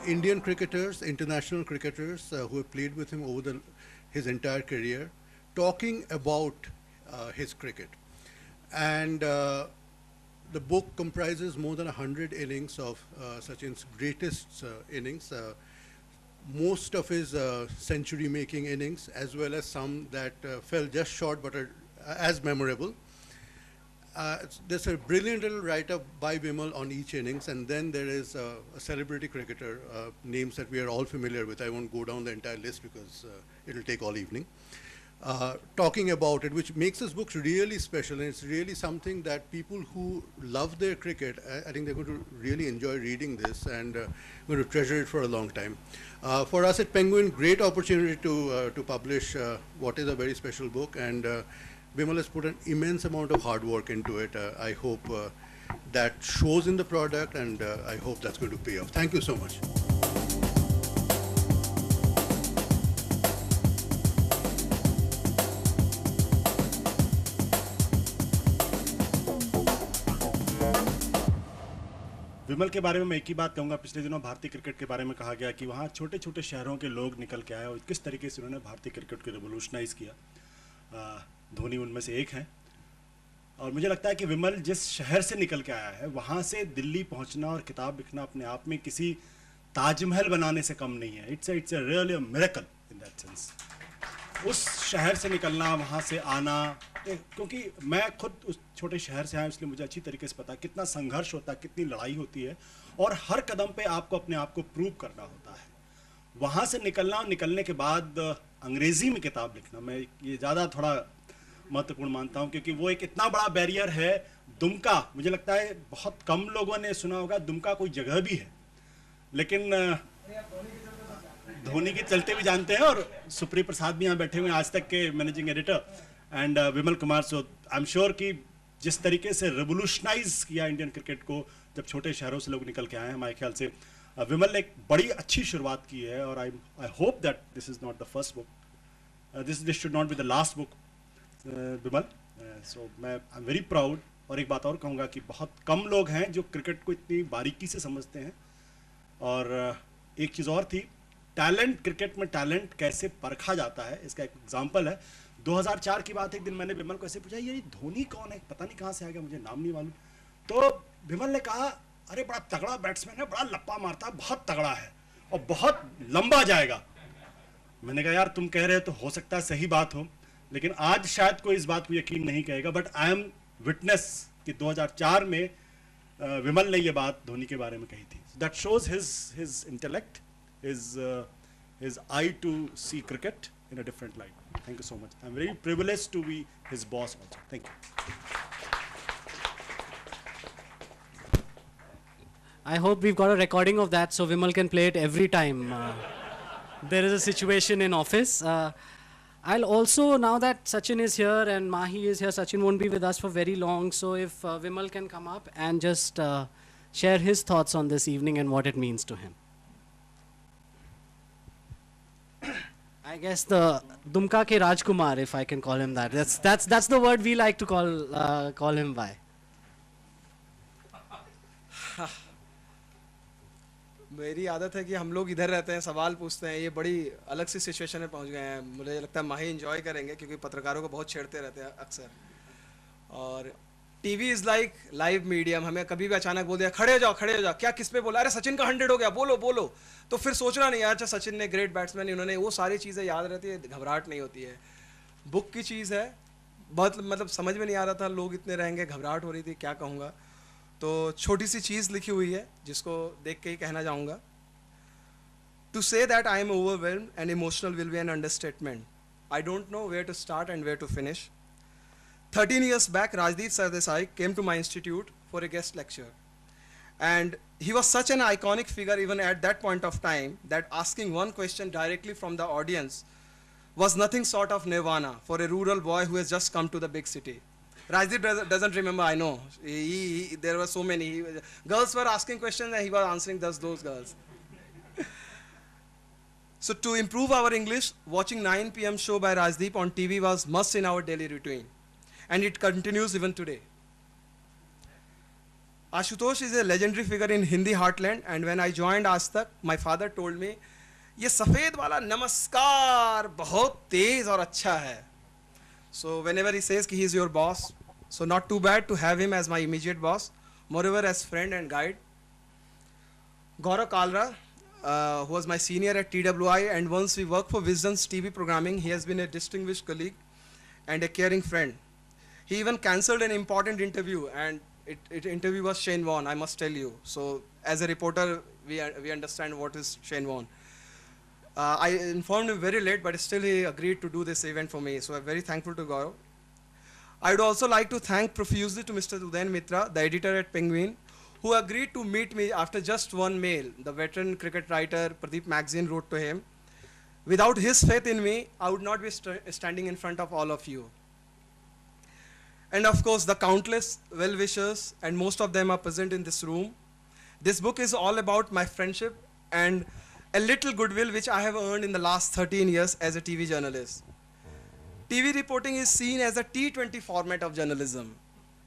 Indian cricketers, international cricketers who have played with him over his entire career, talking about his cricket. And the book comprises more than 100 innings of Sachin's greatest innings. Most of his century-making innings, as well as some that fell just short but are as memorable. There's a brilliant little write-up by Vimal on each innings, and then there is a celebrity cricketer, names that we are all familiar with. I won't go down the entire list because it'll take all evening. Talking about it, which makes this book really special, and it's really something that people who love their cricket, I think they're going to really enjoy reading this and going to treasure it for a long time. For us at Penguin, great opportunity to publish what is a very special book, and Vimal has put an immense amount of hard work into it. I hope that shows in the product, and I hope that's going to pay off. Thank you so much. विमल के बारे में मैं एक ही बात कहूँगा, पिछले दिनों भारतीय क्रिकेट के बारे में कहा गया कि वहाँ छोटे छोटे शहरों के लोग निकल के आए और किस तरीके से उन्होंने भारतीय क्रिकेट को रिवोल्यूशनाइज किया। धोनी उनमें से एक हैं, और मुझे लगता है कि विमल जिस शहर से निकल के आया है वहाँ से दिल्ली पहुँचना और किताब लिखना अपने आप में किसी ताजमहल बनाने से कम नहीं है। It's a really miracle in that sense. उस शहर से निकलना, वहाँ से आना, क्योंकि मैं खुद उस छोटे शहर से आया, इसलिए मुझे अच्छी तरीके से पता है कितना संघर्ष होता है, कितनी लड़ाई होती है, और हर कदम पे आपको अपने आप को प्रूव करना होता है। वहाँ से निकलना और निकलने के बाद अंग्रेज़ी में किताब लिखना, मैं ये ज़्यादा थोड़ा महत्वपूर्ण मानता हूँ, क्योंकि वो एक इतना बड़ा बैरियर है। दुमका, मुझे लगता है बहुत कम लोगों ने सुना होगा, दुमका कोई जगह भी है, लेकिन धोनी के चलते भी जानते हैं, और सुप्री प्रसाद भी यहाँ बैठे हुए हैं, आज तक के managing editor, and Vimal Kumar. So I am sure कि जिस तरीके से रिवोल्यूशनाइज किया इंडियन क्रिकेट को जब छोटे शहरों से लोग निकल के आए हैं, हमारे ख्याल से विमल ने एक बड़ी अच्छी शुरुआत की है। और I hope that this is not the first book, this should not be the last book Vimal. So मैं आई एम वेरी प्राउड। और एक बात और कहूँगा कि बहुत कम लोग हैं जो क्रिकेट को इतनी बारीकी से समझते हैं। और एक चीज़ और थी, टैलेंट, क्रिकेट में टैलेंट कैसे परखा जाता है, इसका एक एग्जाम्पल है। 2004 की बात है, एक दिन मैंने विमल को ऐसे पूछा, ये धोनी कौन है, पता नहीं कहाँ से आ गया, मुझे नाम नहीं मालूम। तो विमल ने कहा, अरे बड़ा तगड़ा बैट्समैन है, बड़ा लप्पा मारता है, बहुत तगड़ा है और बहुत लंबा जाएगा। मैंने कहा, यार तुम कह रहे हो तो हो सकता है सही बात हो, लेकिन आज शायद कोई इस बात को यकीन नहीं कहेगा, बट आई एम विटनेस कि 2004 में विमल ने ये बात धोनी के बारे में कही थी। That shows his intellect, his eye to see cricket in a different light. Thank you so much. I'm very privileged to be his boss also. Thank you. I hope we've got a recording of that so Vimal can play it every time there is a situation in office. I'll also, now that Sachin is here and Mahi is here, Sachin won't be with us for very long, so if Vimal can come up and just share his thoughts on this evening and what it means to him. I guess the Dumka ke Rajkumar, if I can call him that. That's the word we like to call him by. मेरी आदत है कि हम लोग इधर रहते हैं, सवाल पूछते हैं, ये बड़ी अलग सी सिचुएशन में पहुंच गए हैं। मुझे लगता है माही एंजॉय करेंगे क्योंकि पत्रकारों को बहुत छेड़ते रहते हैं अक्सर। और TV is like live medium, हमें कभी भी अचानक बोल दिया खड़े हो जाओ, खड़े हो जाओ, क्या किस पे बोला, अरे सचिन का 100 हो गया, बोलो बोलो, तो फिर सोचना नहीं यार, अच्छा सचिन ने ग्रेट बैट्समैन, उन्होंने वो सारी चीज़ें याद रहती है, घबराहट नहीं होती है। बुक की चीज़ है, बहुत मतलब समझ में नहीं आ रहा था, लोग इतने रहेंगे, घबराहट हो रही थी, क्या कहूँगा। तो छोटी सी चीज़ लिखी हुई है जिसको देख के ही कहना चाहूँगा। To say that I am overwhelmed and emotional will be an understatement. I don't know where to start and where to finish. 13 years back, Rajdeep Sardesai came to my institute for a guest lecture. And he was such an iconic figure even at that point of time that asking one question directly from the audience was nothing short of nirvana for a rural boy who has just come to the big city. Rajdeep doesn't remember, I know. There were so many. Girls were asking questions and he was answering those girls. So to improve our English, watching 9 PM show by Rajdeep on TV was must in our daily routine. And it continues even today. Ashutosh is a legendary figure in Hindi heartland, and when I joined Aaj Tak, my father told me, ये सफेद वाला नमस्कार बहुत तेज और अच्छा है. So whenever he says he is your boss, so not too bad to have him as my immediate boss, moreover as friend and guide. Gaurav Kalra, who was my senior at TWI, and once we worked for Wisdom's TV programming, he has been a distinguished colleague and a caring friend. He even cancelled an important interview, and it interview was Shane Warne, I must tell you. So as a reporter, we understand what is Shane Warne. I informed him very late, but still he agreed to do this event for me. So I'm very thankful to Gaurav. I would also like to thank profusely to Mr. Udayan Mitra, the editor at Penguin, who agreed to meet me after just one mail. The veteran cricket writer Pradeep Magazine wrote to him. Without his faith in me, I would not be standing in front of all of you. And of course, the countless well-wishers, and most of them are present in this room. This book is all about my friendship and a little goodwill which I have earned in the last 13 years as a TV journalist. TV reporting is seen as a T20 format of journalism.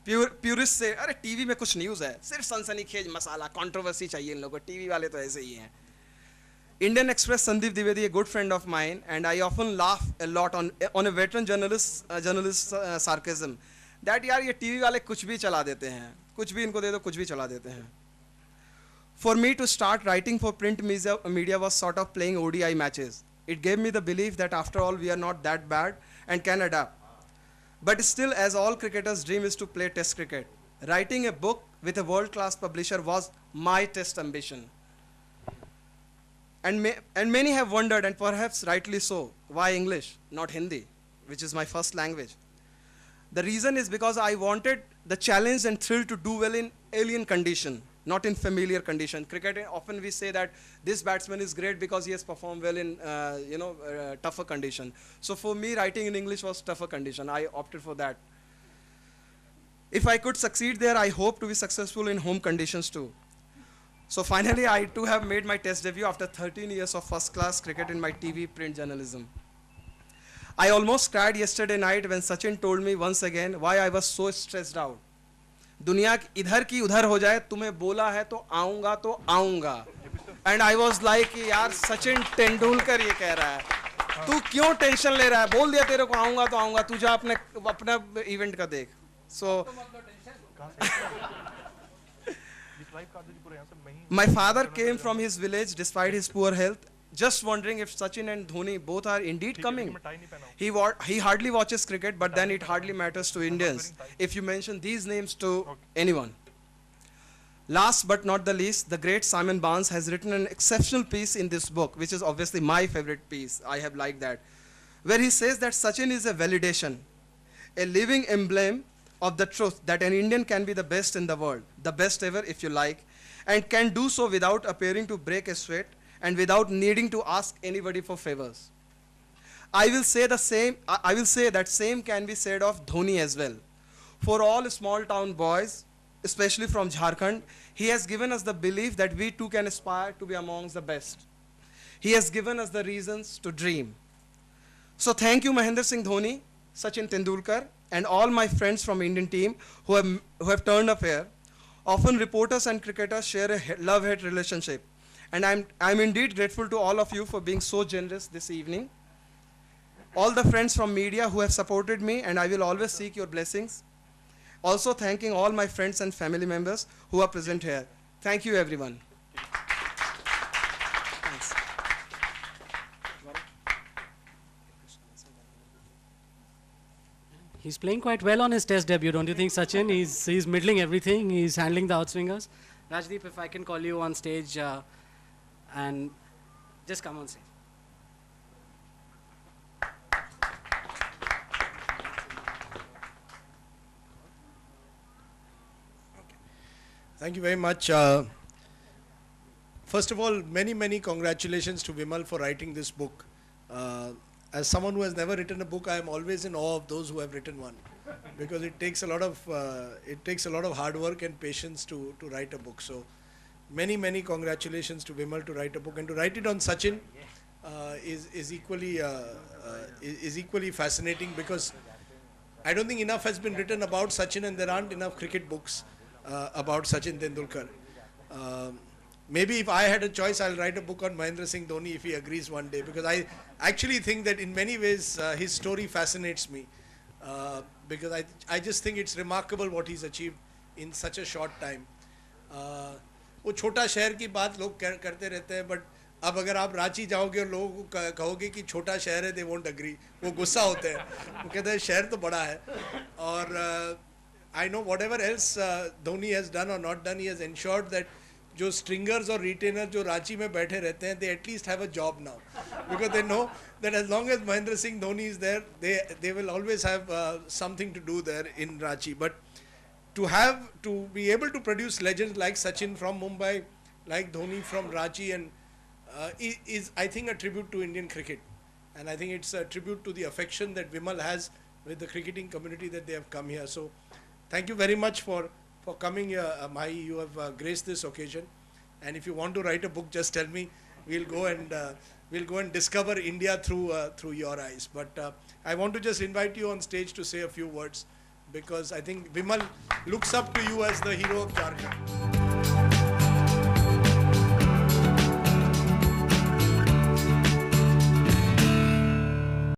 Purists say, अरे TV में कुछ news है, सिर्फ सनसनीखेज मसाला, controversy चाहिए इन लोगों को, TV वाले तो ऐसे ही हैं. Indian Express Sandeep Dwivedi, a good friend of mine, and I often laugh a lot on a veteran journalist sarcasm. That यार ये TV वाले कुछ भी चला देते हैं, कुछ भी इनको दे दो, कुछ भी चला देते हैं. For me to start writing for print media was sort of playing ODI matches. It gave me the belief that after all we are not that bad and can adapt. But still, as all cricketers' dream is to play test cricket, writing a book with a world-class publisher was my test ambition. And many have wondered, and perhaps rightly so, why English, not Hindi, which is my first language. The reason is because I wanted the challenge and thrill to do well in alien condition, not in familiar condition. Cricket, often we say that this batsman is great because he has performed well in tougher condition. So for me, writing in English was tougher condition. I opted for that. If I could succeed there, I hope to be successful in home conditions too. So finally, I too have made my test debut after 13 years of first-class cricket in my TV print journalism. I almost cried yesterday night when Sachin told me once again why I was so stressed out. दुनिया इधर की उधर हो जाए, तुम्हें बोला है तो आऊंगा. And I was like, यार सचिन तेंदुलकर ये कह रहा है, तू क्यों टेंशन ले रहा है, बोल दिया तेरे को आऊंगा तो आऊंगा, तू जा अपना इवेंट का देख. So my father came from his village despite his poor health, just wondering if Sachin and Dhoni both are indeed coming. He hardly watches cricket, but then it hardly matters to Indians if you mention these names to anyone. Last but not the least, the great Simon Barnes has written an exceptional piece in this book, which is obviously my favorite piece. I have liked that, where he says that Sachin is a validation, a living emblem of the truth that an Indian can be the best in the world, the best ever if you like, and can do so without appearing to break a sweat and without needing to ask anybody for favors. I will say that same can be said of Dhoni as well. For all small town boys, especially from Jharkhand, he has given us the belief that we too can aspire to be amongst the best. He has given us the reasons to dream. So thank you Mahendra Singh Dhoni, Sachin Tendulkar, and all my friends from Indian team who have turned up here. Often reporters and cricketers share a love-hate relationship. And I'm indeed grateful to all of you for being so generous this evening. All the friends from media who have supported me, and I will always seek your blessings. Also thanking all my friends and family members who are present here. Thank you everyone. Thanks. He's playing quite well on his test debut, don't you think, Sachin? He's middling everything. He's handling the outswingers. Rajdeep, if I can call you on stage and just come on stage. Thank you very much. First of all, many congratulations to Vimal for writing this book. As someone who has never written a book, I am always in awe of those who have written one, because it takes a lot of hard work and patience to write a book. So, many congratulations to Vimal to write a book, and to write it on Sachin is equally fascinating, because I don't think enough has been written about Sachin, and there aren't enough cricket books. about Sachin Tendulkar. Maybe if I had a choice, I'll write a book on Mahendra Singh Dhoni if he agrees one day, because I actually think that in many ways his story fascinates me, because I just think it's remarkable what he's achieved in such a short time. वो छोटा शहर की बात लोग करते रहते हैं, but अब अगर आप रांची जाओगे और लोगों को कहोगे कि छोटा शहर है, दे वोंट अग्री, वो गुस्सा होते हैं, वो कहते हैं शहर तो बड़ा है. और I know whatever else Dhoni has done or not done, he has ensured that जो stringers और retainers जो रांची में बैठे रहते हैं, they at least have a job now, because they know that as long as Mahendra Singh Dhoni is there, they will always have something to do there in Ranchi. But to be able to produce legends like Sachin from Mumbai, like Dhoni from Ranchi, and is I think a tribute to Indian cricket, and I think it's a tribute to the affection that Vimal has with the cricketing community that they have come here. So thank you very much for coming here, Mahi. You have graced this occasion, and if you want to write a book, just tell me. We'll go and discover India through your eyes. But I want to just invite you on stage to say a few words, because I think Vimal looks up to you as the hero of Jharkhand.